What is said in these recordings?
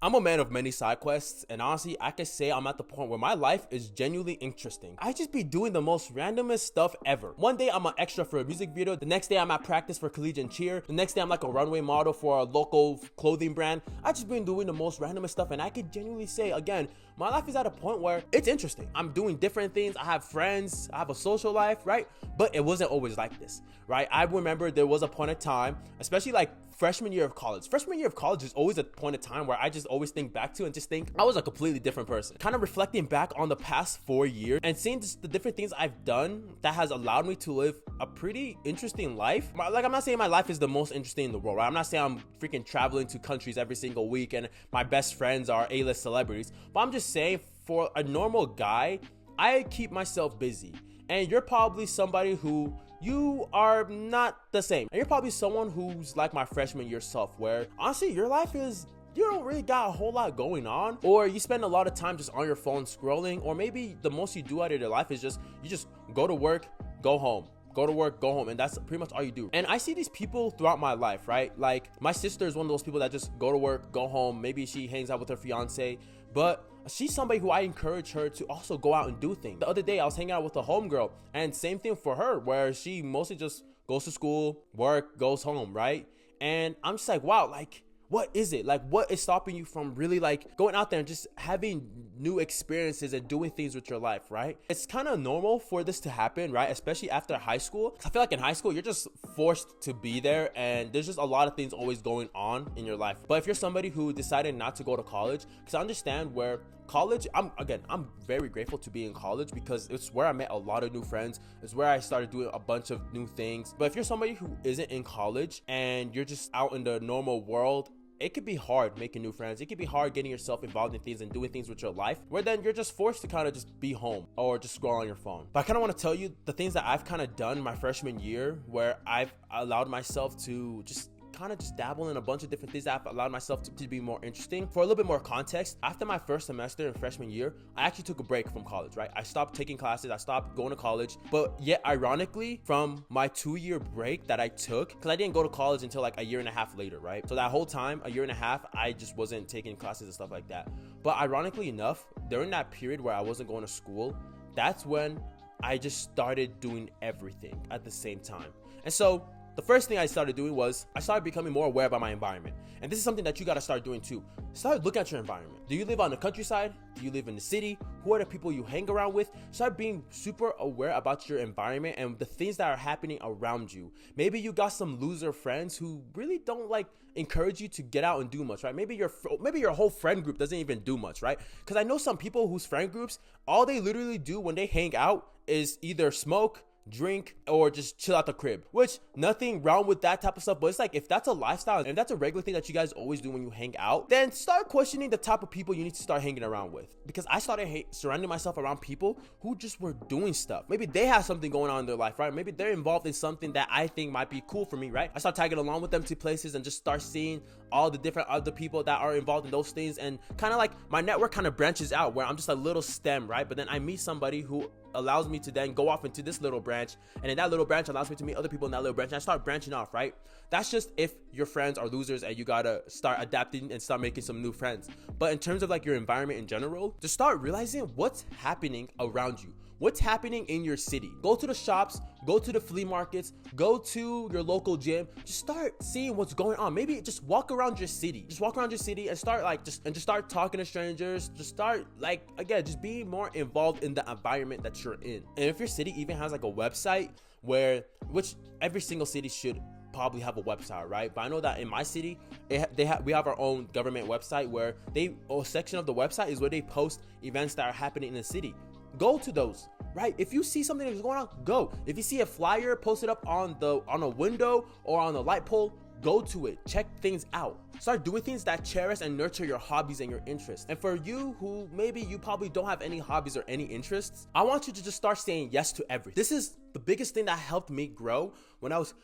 I'm a man of many side quests, and honestly, I can say I'm at the point where my life is genuinely interesting. I just be doing the most randomest stuff ever. One day I'm an extra for a music video, the next day I'm at practice for collegiate cheer, the next day I'm like a runway model for a local clothing brand. I just been doing the most randomest stuff, and I could genuinely say, again, my life is at a point where it's interesting. I'm doing different things, I have friends, I have a social life, right? But it wasn't always like this, right? I remember there was a point of time, especially like freshman year of college. Freshman year of college is always a point of time where I just always think back to and just think I was a completely different person. Kind of reflecting back on the past 4 years and seeing just the different things I've done that has allowed me to live a pretty interesting life. Like, I'm not saying my life is the most interesting in the world, right? I'm not saying I'm freaking traveling to countries every single week and my best friends are A-list celebrities, but I'm just saying for a normal guy, I keep myself busy. And you're probably somebody who you are not the same. And you're probably someone who's like my freshman year self, where honestly, your life is, you don't really got a whole lot going on, or you spend a lot of time just on your phone scrolling, or maybe the most you do out of your life is just, you just go to work, go home. Go to work, go home, and that's pretty much all you do. And I see these people throughout my life, right? Like, my sister is one of those people that just go to work, go home. Maybe she hangs out with her fiance, but she's somebody who I encourage her to also go out and do things. The other day I was hanging out with a homegirl, and same thing for her, where she mostly just goes to school, work, goes home, right? And I'm just like, wow, like, what is it? Like, what is stopping you from really like going out there and just having new experiences and doing things with your life, right? It's kind of normal for this to happen, right? Especially after high school. I feel like in high school, you're just forced to be there, and there's just a lot of things always going on in your life. But if you're somebody who decided not to go to college, because I understand where college, I'm very grateful to be in college because it's where I met a lot of new friends. It's where I started doing a bunch of new things. But if you're somebody who isn't in college and you're just out in the normal world, it could be hard making new friends. It could be hard getting yourself involved in things and doing things with your life, where then you're just forced to kind of just be home or just scroll on your phone. But I kind of want to tell you the things that I've kind of done my freshman year, where I've allowed myself to just kind of just dabble in a bunch of different things that I've allowed myself to be more interesting. For a little bit more context, after my first semester in freshman year, I actually took a break from college, right? I stopped taking classes, I stopped going to college, but yet ironically, from my 2-year break that I took, because I didn't go to college until like a year and a half later, right? So that whole time, a year and a half, I just wasn't taking classes and stuff like that. But ironically enough, during that period where I wasn't going to school, that's when I just started doing everything at the same time. And so the first thing I started doing was I started becoming more aware about my environment. And this is something that you got to start doing too. Start looking at your environment. Do you live on the countryside? Do you live in the city? Who are the people you hang around with? Start being super aware about your environment and the things that are happening around you. Maybe you got some loser friends who really don't like encourage you to get out and do much, right? Maybe your whole friend group doesn't even do much, right? Because I know some people whose friend groups, all they literally do when they hang out is either smoke, drink, or just chill out the crib, which nothing wrong with that type of stuff. But it's like, if that's a lifestyle and that's a regular thing that you guys always do when you hang out, then start questioning the type of people you need to start hanging around with. Because I started surrounding myself around people who just were doing stuff. Maybe they have something going on in their life, right? Maybe they're involved in something that I think might be cool for me, right? I start tagging along with them to places and just start seeing all the different other people that are involved in those things, and kind of like my network kind of branches out where I'm just a little stem, right? But then I meet somebody who allows me to then go off into this little branch, and then that little branch allows me to meet other people in that little branch, and I start branching off, right? That's just if your friends are losers and you gotta start adapting and start making some new friends. But in terms of like your environment in general, just start realizing what's happening around you. What's happening in your city? Go to the shops, go to the flea markets, go to your local gym. Just start seeing what's going on. Maybe just walk around your city. Just walk around your city and start like just start talking to strangers. Just start like, again, just being more involved in the environment that you're in. And if your city even has like a website which every single city should probably have a website, right? But I know that in my city, we have our own government website where a section of the website is where they post events that are happening in the city. Go to those, right? If you see something that's going on, go. If you see a flyer posted up on a window or on a light pole, go to it. Check things out. Start doing things that cherish and nurture your hobbies and your interests. And for you who maybe you probably don't have any hobbies or any interests, I want you to just start saying yes to everything. This is the biggest thing that helped me grow when I was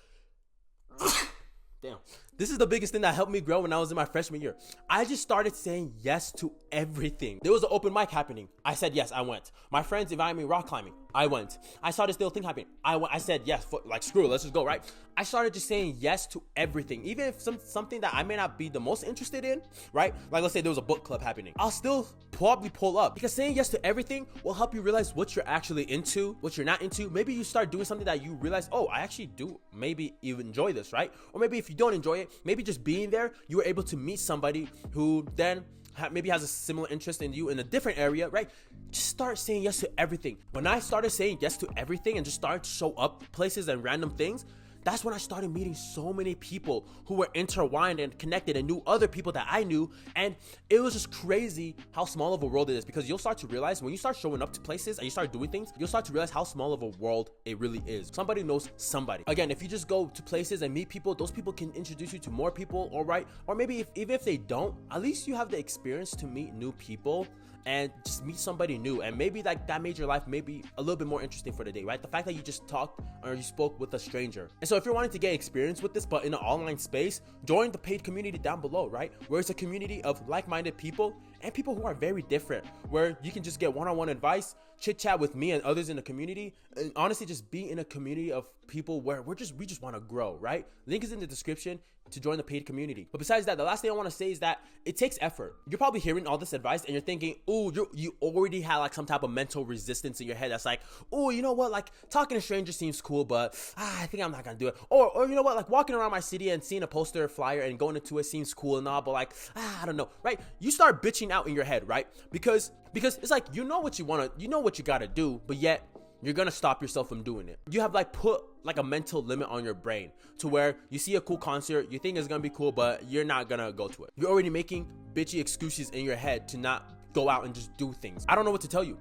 damn. This is the biggest thing that helped me grow when I was in my freshman year. I just started saying yes to everything. There was an open mic happening. I said yes, I went. My friends invited me rock climbing. I went. I saw this little thing happening. I went. I said yes, like screw it, let's just go, right? I started just saying yes to everything. Even if something that I may not be the most interested in, right? Like let's say there was a book club happening. I'll still probably pull up, because saying yes to everything will help you realize what you're actually into, what you're not into. Maybe you start doing something that you realize, oh, I actually do maybe you enjoy this, right? Or maybe if you don't enjoy it, maybe just being there, you were able to meet somebody who then maybe has a similar interest in you in a different area, right? Just start saying yes to everything. When I started saying yes to everything and just started to show up places and random things, that's when I started meeting so many people who were intertwined and connected and knew other people that I knew. And it was just crazy how small of a world it is, because you'll start to realize when you start showing up to places and you start doing things, you'll start to realize how small of a world it really is. Somebody knows somebody. Again, if you just go to places and meet people, those people can introduce you to more people, all right? Or maybe even if they don't, at least you have the experience to meet new people and just meet somebody new, and maybe like that made your life maybe a little bit more interesting for the day, right? The fact that you just talked or you spoke with a stranger. And so if you're wanting to get experience with this but in an online space, join the paid community down below, right? Where it's a community of like-minded people and people who are very different, where you can just get one-on-one advice, chit chat with me and others in the community, and honestly just be in a community of people where we just want to grow, right? Link is in the description to join the paid community. But besides that, the last thing I want to say is that it takes effort. You're probably hearing all this advice and you're thinking, oh, you already had like some type of mental resistance in your head that's like, oh, you know what, like talking to strangers seems cool, but I think I'm not gonna do it. Or you know what, like walking around my city and seeing a poster or flyer and going into it seems cool and all, but like I don't know, right? You start bitching out in your head, right? Because it's like, you know what you want to, you know what you got to do, but yet you're gonna stop yourself from doing it. You have like put like a mental limit on your brain to where you see a cool concert, you think it's gonna be cool, but you're not gonna go to it. You're already making bitchy excuses in your head to not go out and just do things. I don't know what to tell you.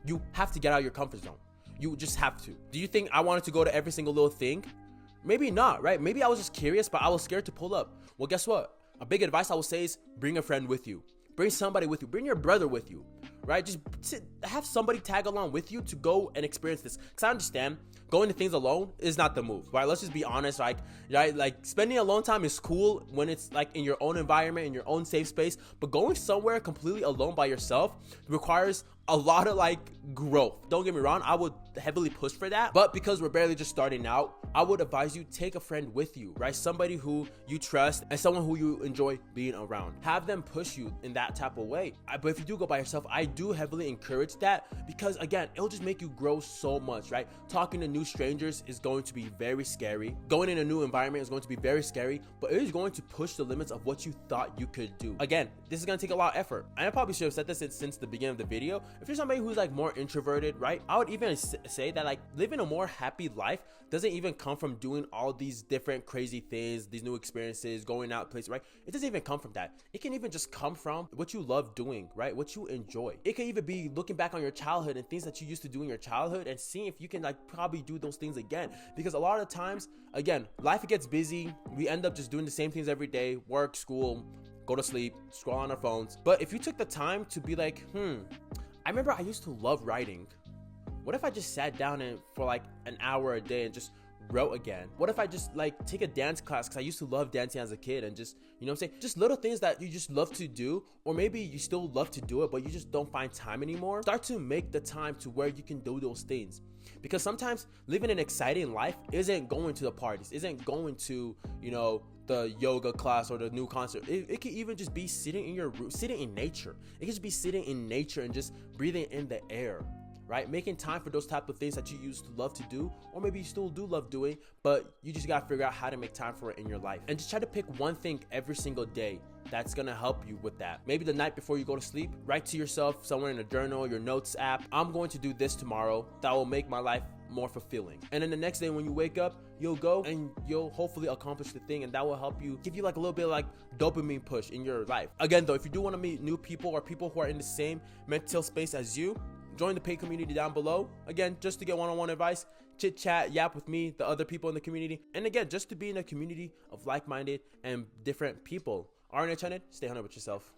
You have to get out of your comfort zone. You just have to. Do you think I wanted to go to every single little thing? Maybe not, right? Maybe I was just curious, but I was scared to pull up. Well, guess what? A big advice I will say is bring a friend with you. Bring somebody with you. Bring your brother with you, right? Just have somebody tag along with you to go and experience this. Because I understand going to things alone is not the move, right? Let's just be honest, right? Like spending alone time is cool when it's like in your own environment, in your own safe space. But going somewhere completely alone by yourself requires a lot of like growth. Don't get me wrong, I would heavily push for that, but because we're barely just starting out, I would advise you take a friend with you, right? Somebody who you trust and someone who you enjoy being around. Have them push you in that type of way. But if you do go by yourself, I do heavily encourage that, because again, it'll just make you grow so much, right? Talking to new strangers is going to be very scary. Going in a new environment is going to be very scary, but it is going to push the limits of what you thought you could do. Again, this is going to take a lot of effort. And I probably should have said this since the beginning of the video. If you're somebody who's like more introverted, right? I would even say that like living a more happy life doesn't even come from doing all these different crazy things, these new experiences, going out places, right? It doesn't even come from that. It can even just come from what you love doing, right? What you enjoy. It can even be looking back on your childhood and things that you used to do in your childhood and seeing if you can like probably do those things again. Because a lot of times, again, life gets busy. We end up just doing the same things every day, work, school, go to sleep, scroll on our phones. But if you took the time to be like, I remember I used to love writing. What if I just sat down and for like an hour a day and just wrote again? What if I just like take a dance class, because I used to love dancing as a kid, and just, you know what I'm saying, just little things that you just love to do, or maybe you still love to do it but you just don't find time anymore. Start to make the time to where you can do those things, because sometimes living an exciting life isn't going to the parties, isn't going to, you know, the yoga class or the new concert. It could even just be sitting in your room, sitting in nature. It could just be sitting in nature and just breathing in the air, right? Making time for those type of things that you used to love to do, or maybe you still do love doing, but you just gotta figure out how to make time for it in your life. And just try to pick one thing every single day that's gonna help you with that. Maybe the night before you go to sleep, write to yourself somewhere in a journal, your notes app, I'm going to do this tomorrow that will make my life more fulfilling. And then the next day when you wake up, you'll go and you'll hopefully accomplish the thing, and that will help you, give you like a little bit of like dopamine push in your life. Again though, if you do want to meet new people or people who are in the same mental space as you, join the paid community down below. Again, just to get one-on-one advice, chit chat, yap with me, the other people in the community, and again, just to be in a community of like-minded and different people. Hunnid, stay Hunnid with yourself.